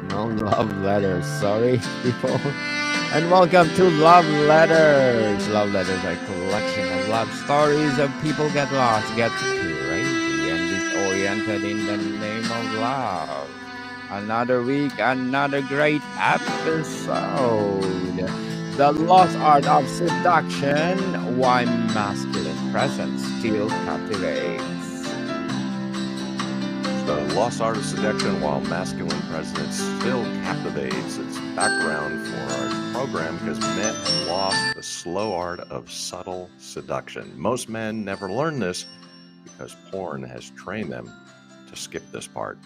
No love letters. Sorry, people. And welcome to Love Letters. Love Letters are a collection of love stories of people get lost, get crazy, and disoriented in the name of love. Another week, another great episode. The lost art of seduction, why masculine presence still captivates. The lost art of seduction while masculine presence still captivates. It's background for our program because men have lost the slow art of subtle seduction. Most men never learn this because porn has trained them to skip this part.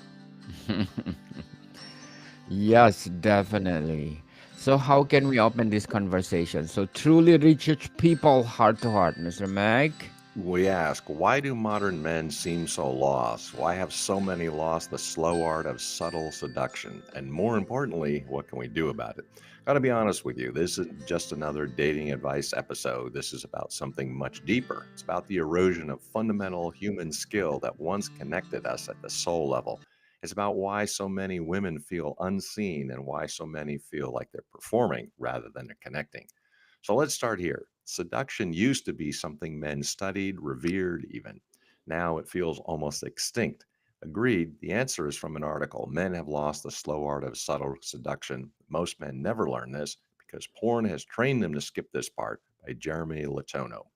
Yes, definitely. So, how can we open this conversation so truly reach people heart to heart, Mr. Meg? We ask, why do modern men seem so lost? Why have so many lost the slow art of subtle seduction? And more importantly, what can we do about it? Gotta be honest with you, this isn't just another dating advice episode. This is about something much deeper. It's about the erosion of fundamental human skill that once connected us at the soul level. It's about why so many women feel unseen and why so many feel like they're performing rather than they're connecting. So let's start here. Seduction used to be something men studied, revered, even. Now it feels almost extinct. Agreed, the answer is from an article. Men have lost the slow art of subtle seduction. Most men never learn this because porn has trained them to skip this part by Jeremy Letourneau.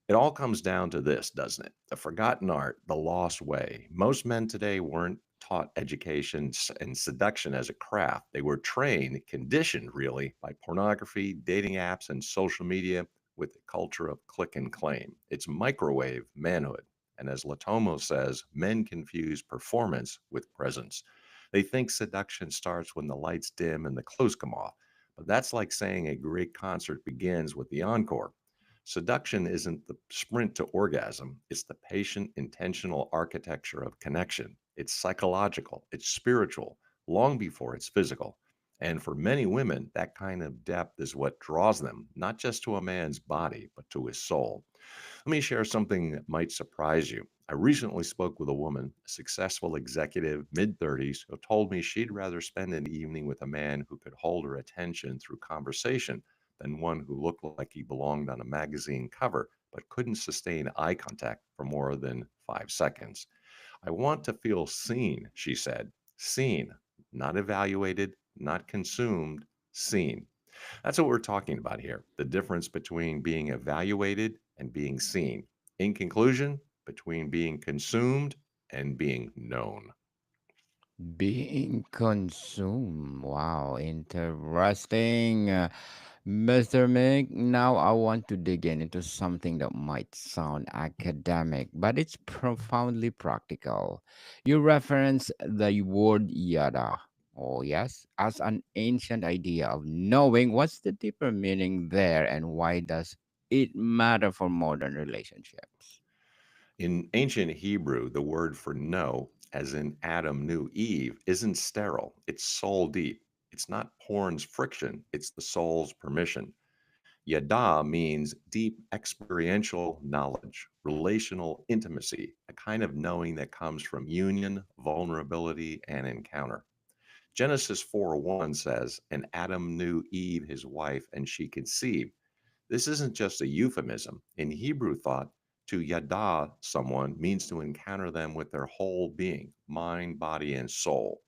It all comes down to this, doesn't it? The forgotten art, the lost way. Most men today weren't taught education and seduction as a craft. They were trained, conditioned really, by pornography, dating apps, and social media with the culture of click and claim. It's microwave manhood. And as Latomo says, men confuse performance with presence. They think seduction starts when the lights dim and the clothes come off. But that's like saying a great concert begins with the encore. Seduction isn't the sprint to orgasm, it's the patient, intentional architecture of connection. It's psychological, it's spiritual, long before it's physical. And for many women, that kind of depth is what draws them, not just to a man's body, but to his soul. Let me share something that might surprise you. I recently spoke with a woman, a successful executive, mid 30s, who told me she'd rather spend an evening with a man who could hold her attention through conversation than one who looked like he belonged on a magazine cover but couldn't sustain eye contact for more than 5 seconds. I want to feel seen, she said. Seen, not evaluated, not consumed, seen. That's what we're talking about here, the difference between being evaluated and being seen. In conclusion, between being consumed and being known. Being consumed. Wow, interesting. Mr. Mick, now I want to dig into something that might sound academic, but it's profoundly practical. You reference the word yada. Oh, yes, as an ancient idea of knowing. What's the deeper meaning there, and why does it matter for modern relationships? In ancient Hebrew, the word for know, as in Adam knew Eve, isn't sterile, it's soul deep. It's not porn's friction, it's the soul's permission. Yada means deep experiential knowledge, relational intimacy, a kind of knowing that comes from union, vulnerability, and encounter. Genesis 4:1 says, "And Adam knew Eve, his wife, and she conceived." This isn't just a euphemism. In Hebrew thought, to yada someone means to encounter them with their whole being, mind, body, and soul.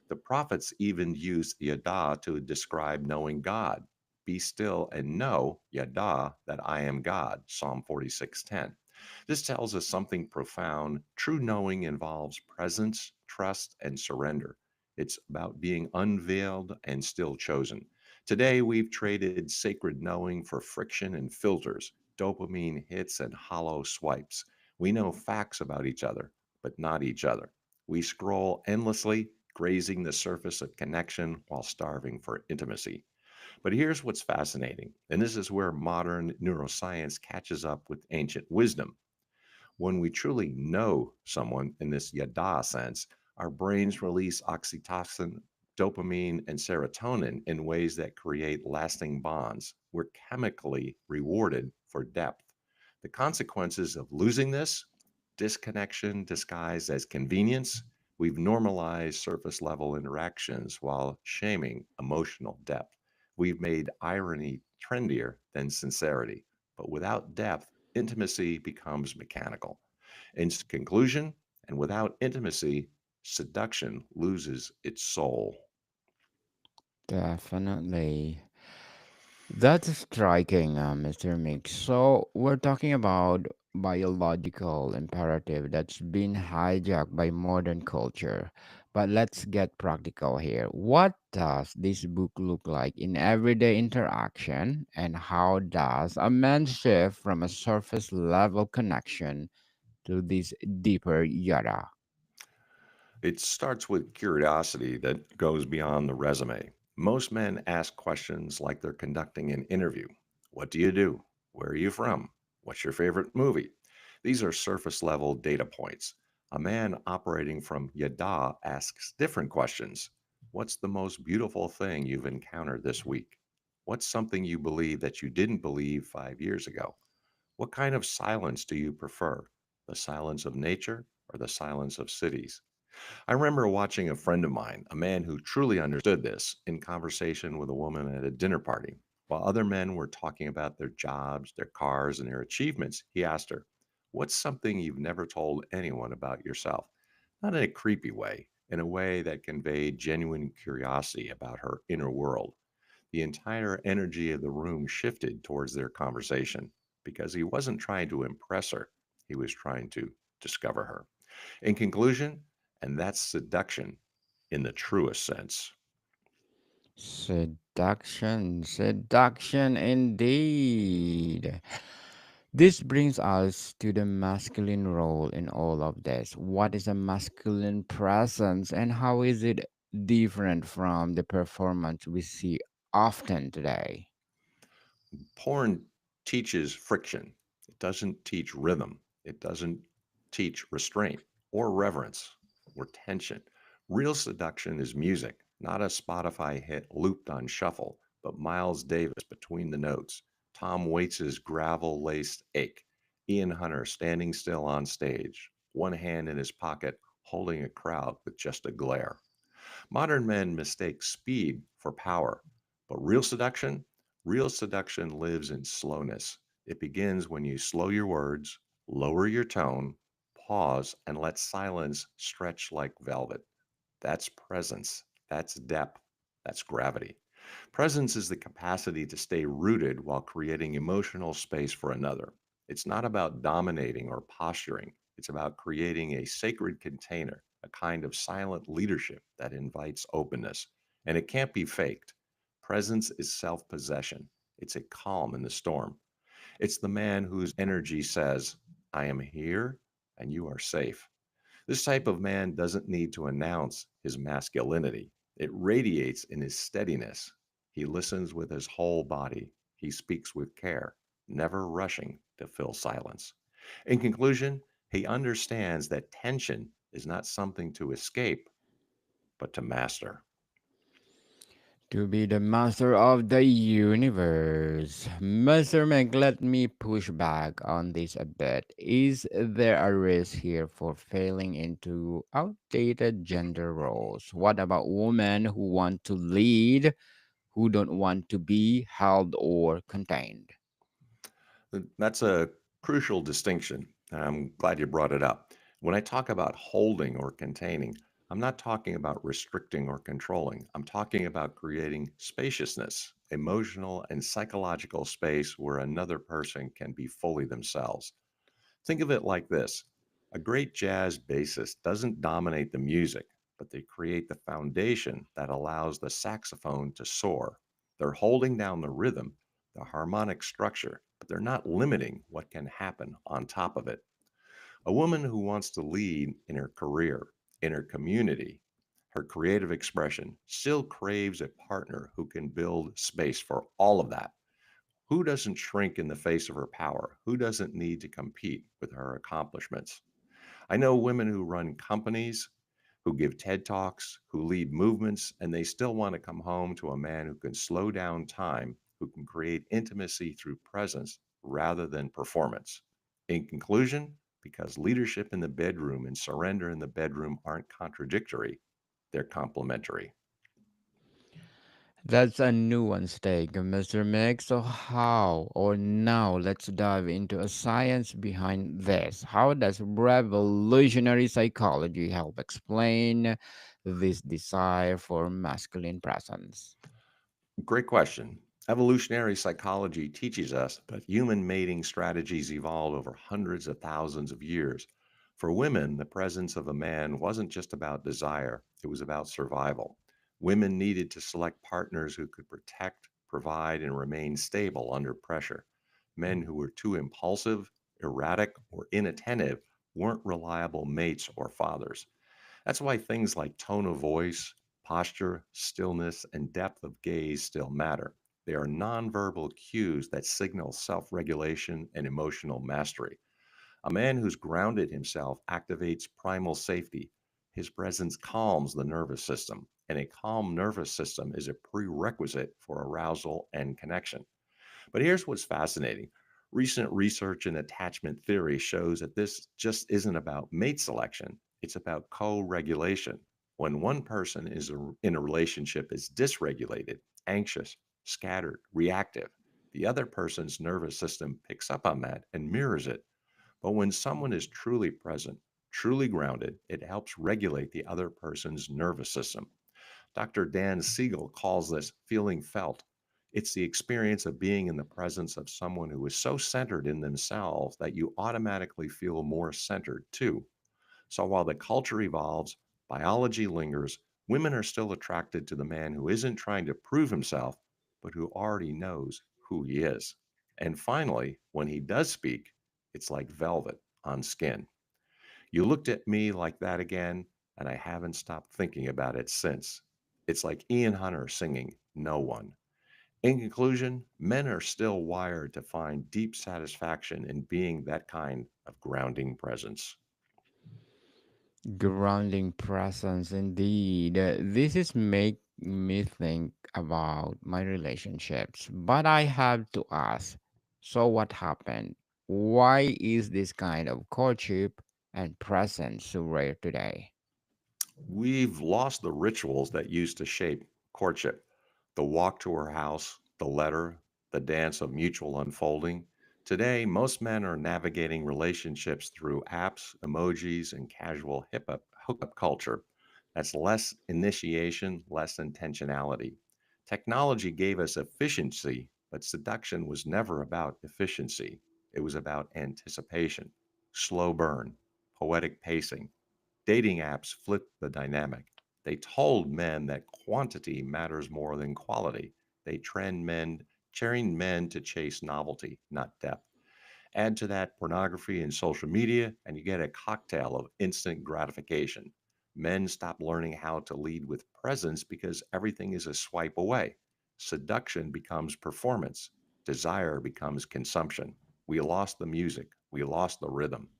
The prophets even used yada to describe knowing God. Be still and know, yada, that I am God. Psalm 46:10. This tells us something profound. True knowing involves presence, trust, and surrender. It's about being unveiled and still chosen. Today, we've traded sacred knowing for friction and filters, dopamine hits and hollow swipes. We know facts about each other, but not each other. We scroll endlessly, grazing the surface of connection while starving for intimacy. But here's what's fascinating, and this is where modern neuroscience catches up with ancient wisdom. When we truly know someone in this yada sense, our brains release oxytocin, dopamine, and serotonin in ways that create lasting bonds. We're chemically rewarded for depth. The consequences of losing this disconnection disguised as convenience, We've normalized surface level interactions while shaming emotional depth. We've made irony trendier than sincerity. But without depth, intimacy becomes mechanical. In conclusion, and without intimacy, seduction loses its soul. Definitely. That's striking, Mr. Mix. So we're talking about biological imperative that's been hijacked by modern culture. But let's get practical here. What does this book look like in everyday interaction, and how does a man shift from a surface level connection to this deeper yada? It starts with curiosity that goes beyond the resume. Most men ask questions like they're conducting an interview. What do you do? Where are you from? What's your favorite movie? These are surface level data points. A man operating from yada asks different questions. What's the most beautiful thing you've encountered this week? What's something you believe that you didn't believe 5 years ago? What kind of silence do you prefer? The silence of nature or the silence of cities? I remember watching a friend of mine, a man who truly understood this, in conversation with a woman at a dinner party. While other men were talking about their jobs, their cars, and their achievements, he asked her, "What's something you've never told anyone about yourself?" Not in a creepy way, in a way that conveyed genuine curiosity about her inner world. The entire energy of the room shifted towards their conversation because he wasn't trying to impress her, he was trying to discover her. In conclusion, and that's seduction in the truest sense. Seduction, seduction indeed. This brings us to the masculine role in all of this. What is a masculine presence and how is it different from the performance we see often today? Porn teaches friction, it doesn't teach rhythm, it doesn't teach restraint or reverence or tension. Real seduction is music, not a Spotify hit looped on shuffle, but Miles Davis between the notes, Tom Waits's gravel laced ache, Ian Hunter standing still on stage, one hand in his pocket, holding a crowd with just a glare. Modern men mistake speed for power, but real seduction lives in slowness. It begins when you slow your words, lower your tone, pause, and let silence stretch like velvet. That's presence, that's depth, that's gravity. Presence is the capacity to stay rooted while creating emotional space for another. It's not about dominating or posturing, it's about creating a sacred container, a kind of silent leadership that invites openness. And it can't be faked. Presence is self possession, it's a calm in the storm. It's the man whose energy says, I am here and you are safe. This type of man doesn't need to announce his masculinity. It radiates in his steadiness. He listens with his whole body. He speaks with care, never rushing to fill silence. In conclusion, he understands that tension is not something to escape, but to master. To be the master of the universe. Mr. Meg, let me push back on this a bit. Is there a risk here for failing into outdated gender roles? What about women who want to lead, who don't want to be held or contained? That's a crucial distinction. I'm glad you brought it up. When I talk about holding or containing, I'm not talking about restricting or controlling. I'm talking about creating spaciousness, emotional and psychological space where another person can be fully themselves. Think of it like this: a great jazz bassist doesn't dominate the music, but they create the foundation that allows the saxophone to soar. They're holding down the rhythm, the harmonic structure, but they're not limiting what can happen on top of it. A woman who wants to lead in her career, in her community, her creative expression still craves a partner who can build space for all of that. Who doesn't shrink in the face of her power? Who doesn't need to compete with her accomplishments? I know women who run companies, who give TED Talks, who lead movements, and they still want to come home to a man who can slow down time, who can create intimacy through presence rather than performance. In conclusion, because leadership in the bedroom and surrender in the bedroom aren't contradictory, they're complementary. That's a nuanced take, Mr. Mick. So, how or now let's dive into a science behind this. How does revolutionary psychology help explain this desire for masculine presence? Great question. Evolutionary psychology teaches us that human mating strategies evolved over hundreds of thousands of years. For women, the presence of a man wasn't just about desire, it was about survival. Women needed to select partners who could protect, provide, and remain stable under pressure. Men who were too impulsive, erratic, or inattentive weren't reliable mates or fathers. That's why things like tone of voice, posture, stillness, and depth of gaze still matter. They are nonverbal cues that signal self regulation and emotional mastery. A man who's grounded himself activates primal safety. His presence calms the nervous system, and a calm nervous system is a prerequisite for arousal and connection. But here's what's fascinating. Recent research in attachment theory shows that this just isn't about mate selection, it's about co regulation. When one person in a relationship is dysregulated, anxious, scattered, reactive, the other person's nervous system picks up on that and mirrors it. But when someone is truly present, truly grounded, it helps regulate the other person's nervous system. Dr. Dan Siegel calls this feeling felt. It's the experience of being in the presence of someone who is so centered in themselves that you automatically feel more centered too. So while the culture evolves, biology lingers, women are still attracted to the man who isn't trying to prove himself, but who already knows who he is. And finally, when he does speak, it's like velvet on skin. You looked at me like that again, and I haven't stopped thinking about it since. It's like Ian Hunter singing No One. In conclusion, men are still wired to find deep satisfaction in being that kind of grounding presence. Grounding presence, indeed. This is make me think about my relationships. But I have to ask, so what happened? Why is this kind of courtship and presence so rare today? We've lost the rituals that used to shape courtship: the walk to her house, the letter, the dance of mutual unfolding. Today, most men are navigating relationships through apps, emojis, and casual hookup culture. That's less initiation, less intentionality. Technology gave us efficiency, but seduction was never about efficiency. It was about anticipation, slow burn, poetic pacing. Dating apps flipped the dynamic. They told men that quantity matters more than quality. They trained men to chase novelty, not depth. Add to that pornography and social media, and you get a cocktail of instant gratification. Men stop learning how to lead with presence because everything is a swipe away. Seduction becomes performance, desire becomes consumption. We lost the music, we lost the rhythm.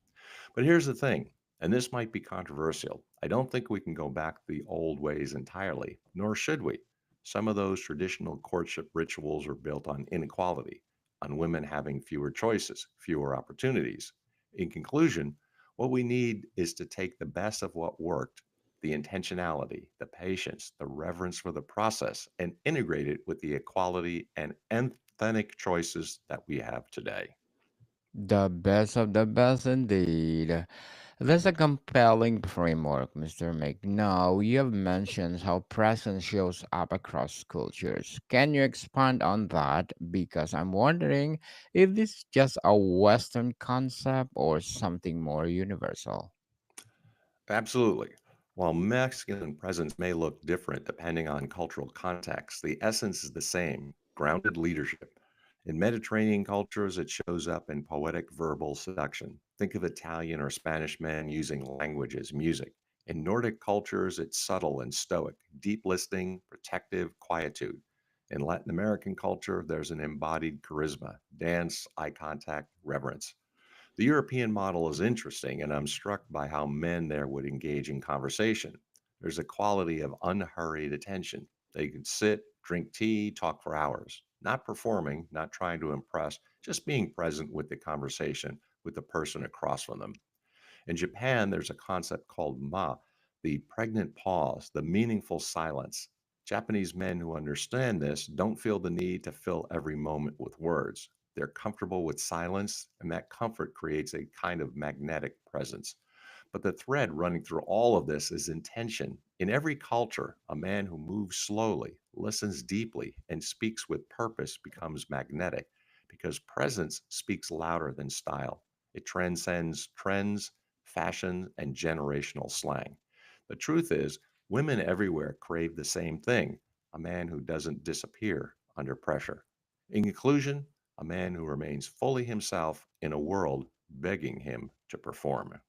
But here's the thing, and this might be controversial. I don't think we can go back the old ways entirely, nor should we. Some of those traditional courtship rituals are built on inequality, on women having fewer choices, fewer opportunities. In conclusion, what we need is to take the best of what worked, the intentionality, the patience, the reverence for the process, and integrate it with the equality and authentic choices that we have today. The best of the best, indeed. That's a compelling framework, Mr. Mick. Now, you have mentioned how presence shows up across cultures. Can you expand on that? Because I'm wondering if this is just a Western concept or something more universal. Absolutely. While masculine presence may look different depending on cultural context, the essence is the same: grounded leadership. In Mediterranean cultures, it shows up in poetic verbal seduction. Think of Italian or Spanish men using language as music. In Nordic cultures, it's subtle and stoic, deep listening, protective quietude. In Latin American culture, there's an embodied charisma, dance, eye contact, reverence. The European model is interesting, and I'm struck by how men there would engage in conversation. There's a quality of unhurried attention. They can sit, drink tea, talk for hours, not performing, not trying to impress, just being present with the conversation with the person across from them. In Japan, there's a concept called the pregnant pause, the meaningful silence. Japanese men who understand this don't feel the need to fill every moment with words. They're comfortable with silence, and that comfort creates a kind of magnetic presence. But the thread running through all of this is intention. In every culture, a man who moves slowly, listens deeply, and speaks with purpose becomes magnetic because presence speaks louder than style. It transcends trends, fashion, and generational slang. The truth is, women everywhere crave the same thing: a man who doesn't disappear under pressure. In conclusion, a man who remains fully himself in a world begging him to perform.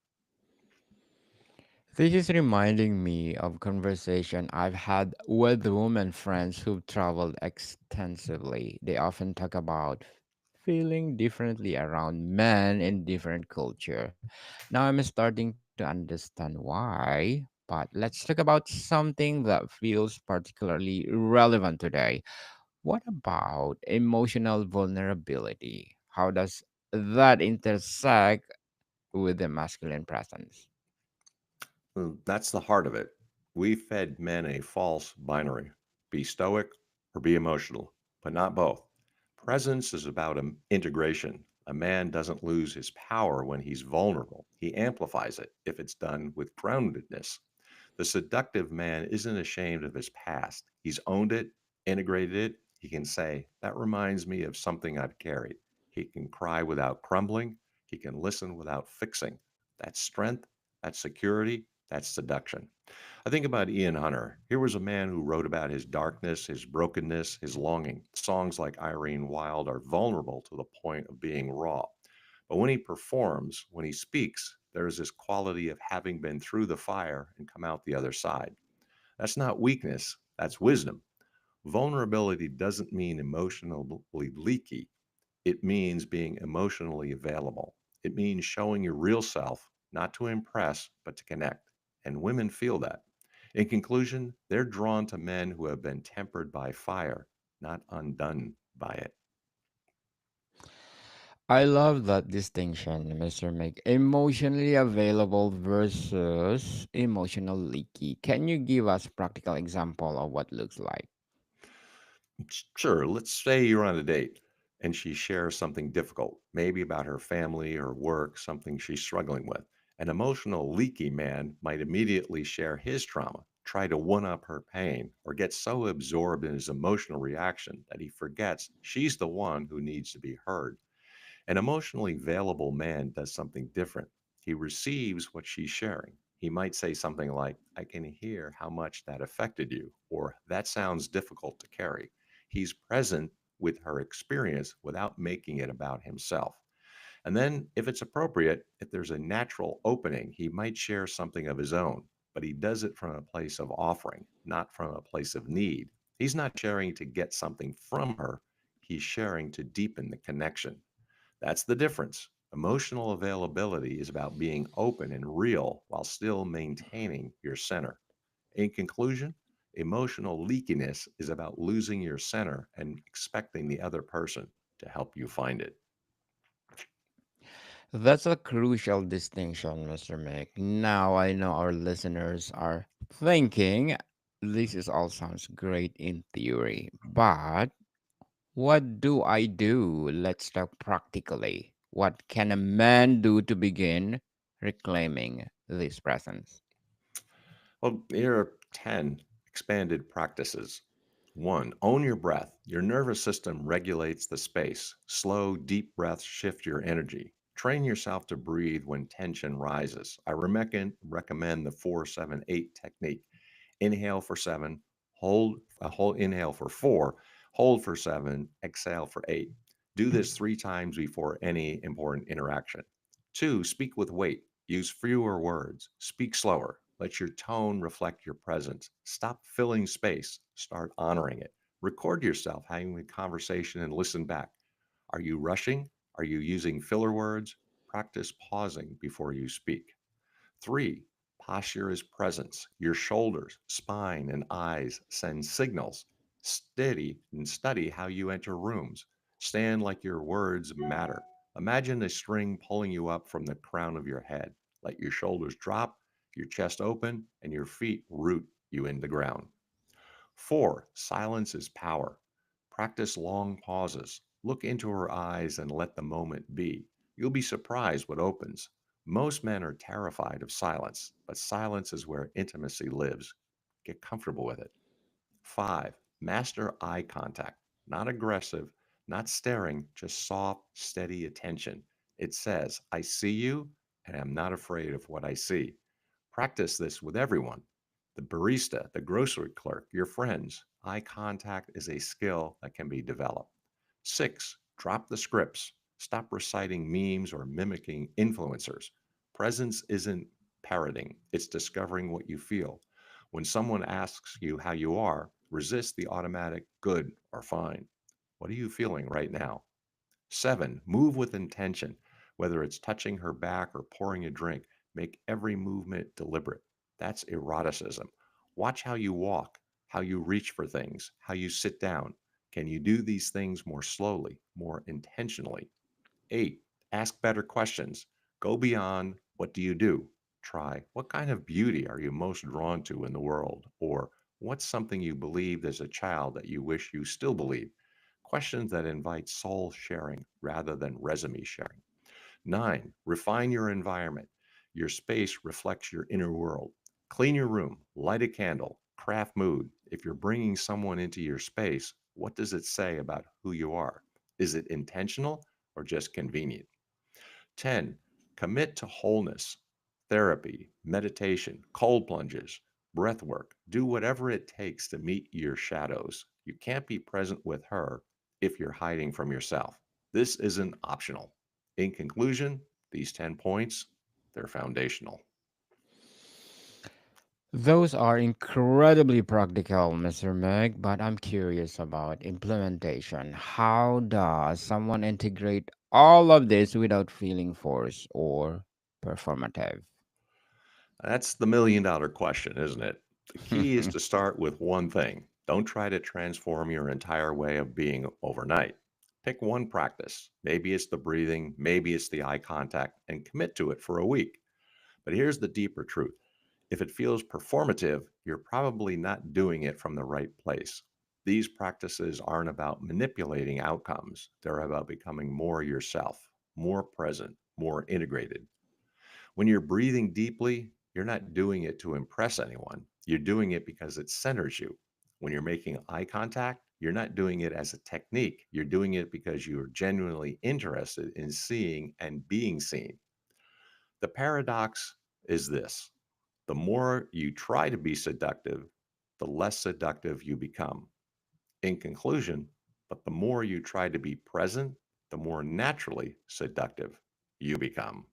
This is reminding me of conversation I've had with women friends who've traveled extensively. They often talk about feeling differently around men in different culture. Now I'm starting to understand why, but let's talk about something that feels particularly relevant today. What about emotional vulnerability? How does that intersect with the masculine presence? That's the heart of it. We fed men a false binary: be stoic or be emotional, but not both. Presence is about integration. A man doesn't lose his power when he's vulnerable, he amplifies it if it's done with groundedness. The seductive man isn't ashamed of his past. He's owned it, integrated it. He can say, that reminds me of something I've carried. He can cry without crumbling. He can listen without fixing. That's strength, that's security, that's seduction. I think about Ian Hunter. Here was a man who wrote about his darkness, his brokenness, his longing. Songs like Irene Wild are vulnerable to the point of being raw. But when he performs, when he speaks, there is this quality of having been through the fire and come out the other side. That's not weakness, that's wisdom. Vulnerability doesn't mean emotionally leaky, it means being emotionally available. It means showing your real self, not to impress, but to connect. And women feel that. In conclusion, they're drawn to men who have been tempered by fire, not undone by it. I love that distinction, Mr. Mick. Emotionally available versus emotional leaky. Can you give us practical example of what looks like? Sure, let's say you're on a date and she shares something difficult, maybe about her family or work, something she's struggling with. An emotional, leaky man might immediately share his trauma, try to one up her pain, or get so absorbed in his emotional reaction that he forgets she's the one who needs to be heard. An emotionally available man does something different. He receives what she's sharing. He might say something like, I can hear how much that affected you, or that sounds difficult to carry. He's present with her experience without making it about himself. And then, if it's appropriate, if there's a natural opening, he might share something of his own, but he does it from a place of offering, not from a place of need. He's not sharing to get something from her, he's sharing to deepen the connection. That's the difference. Emotional availability is about being open and real while still maintaining your center. In conclusion, emotional leakiness is about losing your center and expecting the other person to help you find it. That's a crucial distinction, Mr. Mick. Now I know our listeners are thinking this is all sounds great in theory, but what do I do? Let's talk practically. What can a man do to begin reclaiming this presence? Well, here are 10 expanded practices. One, own your breath. Your nervous system regulates the space. Slow, deep breaths shift your energy. Train yourself to breathe when tension rises. I recommend the 4-7-8 technique. Inhale for 7, hold inhale for 4, hold for 7, exhale for 8. Do this 3 times before any important interaction. 2, speak with weight. Use fewer words. Speak slower. Let your tone reflect your presence. Stop filling space. Start honoring it. Record yourself having a conversation and listen back. Are you rushing? Are you using filler words? Practice pausing before you speak. 3, posture is presence. Your shoulders, spine, and eyes send signals. Steady and study how you enter rooms. Stand like your words matter. Imagine a string pulling you up from the crown of your head. Let your shoulders drop, your chest open, and your feet root you in the ground. 4. Silence is power. Practice long pauses. Look into her eyes and let the moment be. You'll be surprised what opens. Most men are terrified of silence, but silence is where intimacy lives. Get comfortable with it. 5. Master eye contact. Not aggressive, not staring, just soft, steady attention. It says, I see you and I'm not afraid of what I see. Practice this with everyone, the barista, the grocery clerk, your friends. Eye contact is a skill that can be developed. 6. Drop the scripts. Stop reciting memes or mimicking influencers. Presence isn't parroting, it's discovering what you feel. When someone asks you how you are, resist the automatic good or fine. What are you feeling right now? 7, move with intention. Whether it's touching her back or pouring a drink, make every movement deliberate. That's eroticism. Watch how you walk, how you reach for things, how you sit down. Can you do these things more slowly, more intentionally? 8, ask better questions. Go beyond what do you do? Try what kind of beauty are you most drawn to in the world? Or what's something you believed as a child that you wish you still believe? Questions that invite soul sharing rather than resume sharing. 9, refine your environment. Your space reflects your inner world. Clean your room, light a candle, craft mood. If you're bringing someone into your space, what does it say about who you are? Is it intentional or just convenient? 10, commit to wholeness, therapy, meditation, cold plunges, breath work. Do whatever it takes to meet your shadows. You can't be present with her if you're hiding from yourself. This isn't optional. In conclusion, these 10 points, they're foundational. Those are incredibly practical, Mr. Meg, but I'm curious about implementation. How does someone integrate all of this without feeling forced or performative? That's the $1 million question, isn't it? The key is to start with one thing. Don't try to transform your entire way of being overnight. Pick one practice. Maybe it's the breathing, maybe it's the eye contact, and commit to it for a week. But here's the deeper truth. If it feels performative, you're probably not doing it from the right place. These practices aren't about manipulating outcomes, they're about becoming more yourself, more present, more integrated. When you're breathing deeply, you're not doing it to impress anyone. You're doing it because it centers you. When you're making eye contact, you're not doing it as a technique. You're doing it because you're genuinely interested in seeing and being seen. The paradox is this: the more you try to be seductive, the less seductive you become. In conclusion, but the more you try to be present, the more naturally seductive you become.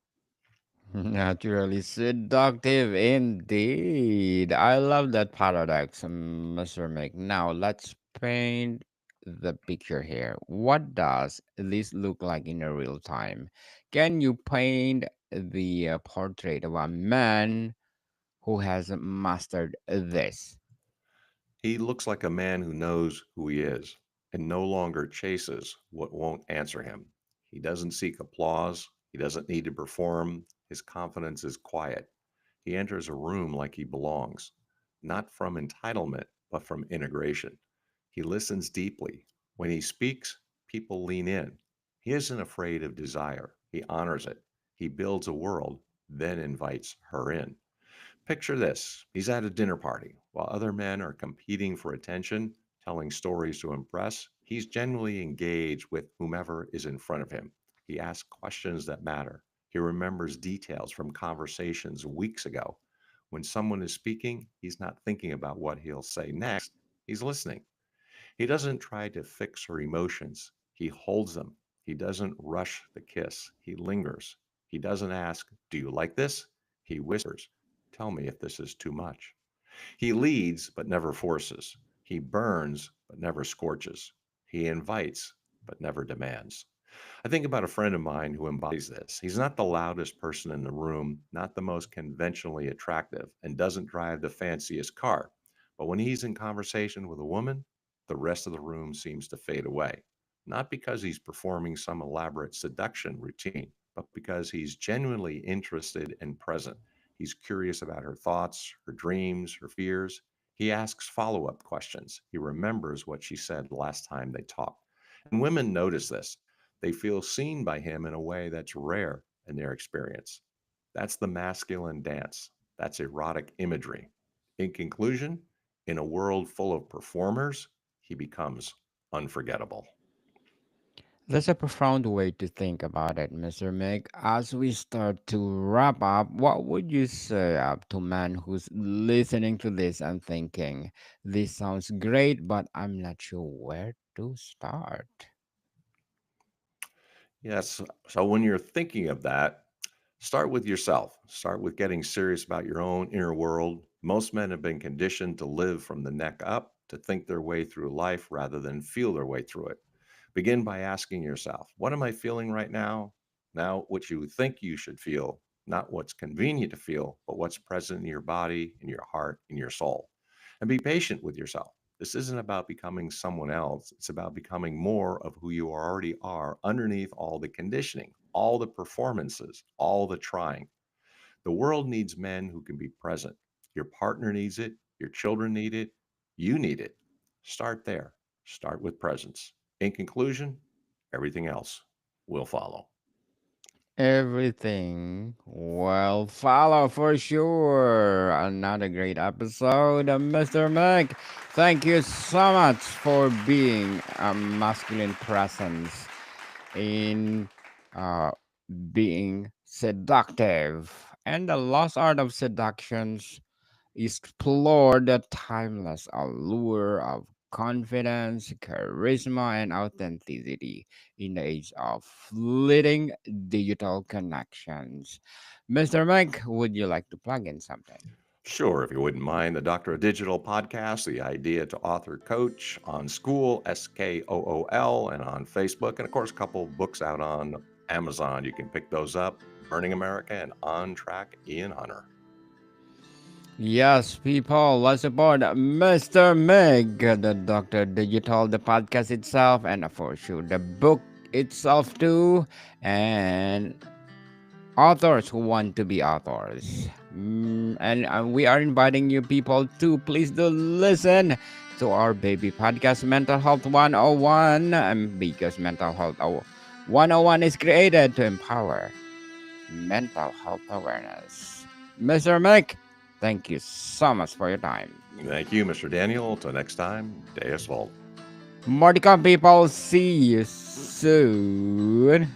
Naturally seductive indeed. I love that paradox, Mr. Mick. Now let's paint the picture here. What does this look like in a real time? Can you paint the portrait of a man who has mastered this? He looks like a man who knows who he is and no longer chases what won't answer him. He doesn't seek applause. He doesn't need to perform. His confidence is quiet. He enters a room like he belongs, not from entitlement, but from integration. He listens deeply. When he speaks, people lean in. He isn't afraid of desire. He honors it. He builds a world, then invites her in. Picture this: he's at a dinner party. While other men are competing for attention, telling stories to impress, he's genuinely engaged with whomever is in front of him. He asks questions that matter. He remembers details from conversations weeks ago. When someone is speaking, he's not thinking about what he'll say next, he's listening. He doesn't try to fix her emotions, he holds them. He doesn't rush the kiss, he lingers. He doesn't ask, do you like this? He whispers, tell me if this is too much. He leads, but never forces. He burns, but never scorches. He invites, but never demands. I think about a friend of mine who embodies this. He's not the loudest person in the room, not the most conventionally attractive, and doesn't drive the fanciest car. But when he's in conversation with a woman, the rest of the room seems to fade away. Not because he's performing some elaborate seduction routine, but because he's genuinely interested and present. He's curious about her thoughts, her dreams, her fears. He asks follow up questions. He remembers what she said last time they talked. And women notice this. They feel seen by him in a way that's rare in their experience. That's the masculine dance. That's erotic imagery. In conclusion, in a world full of performers, he becomes unforgettable. That's a profound way to think about it, Mr. Mick. As we start to wrap up, what would you say to man who's listening to this and thinking, this sounds great, but I'm not sure where to start? Yes. So when you're thinking of that, start with yourself. Start with getting serious about your own inner world. Most men have been conditioned to live from the neck up, to think their way through life rather than feel their way through it. Begin by asking yourself, what am I feeling right now? Now, what you think you should feel, not what's convenient to feel, but what's present in your body, in your heart, in your soul. And be patient with yourself. This isn't about becoming someone else. It's about becoming more of who you already are underneath all the conditioning, all the performances, all the trying. The world needs men who can be present. Your partner needs it. Your children need it. You need it. Start there. Start with presence. In conclusion, everything else will follow. Everything will follow for sure. Another great episode, Mr. Mick. Thank you so much for being a masculine presence in uh, being seductive. And the lost art of seductions explore the timeless allure of confidence, charisma, and authenticity in the age of fleeting digital connections. Mr. Mike, would you like to plug in something? Sure, if you wouldn't mind, the Doctor of Digital podcast, the idea to author coach on School, SKOOL, and on Facebook. And of course, a couple of books out on Amazon. You can pick those up Burning America and On Track Ian Hunter. Yes, people, let's support Mr. Meg, the Doctor Digital, the podcast itself, and for sure the book itself too, and authors who want to be authors. And we are inviting you people to please do listen to our baby podcast, Mental Health 101, because Mental Health 101 is created to empower mental health awareness. Mr. Mick, thank you so much for your time. Thank you, Mr. Daniel. Till next time, Deus Volt. More to come, people. See you soon.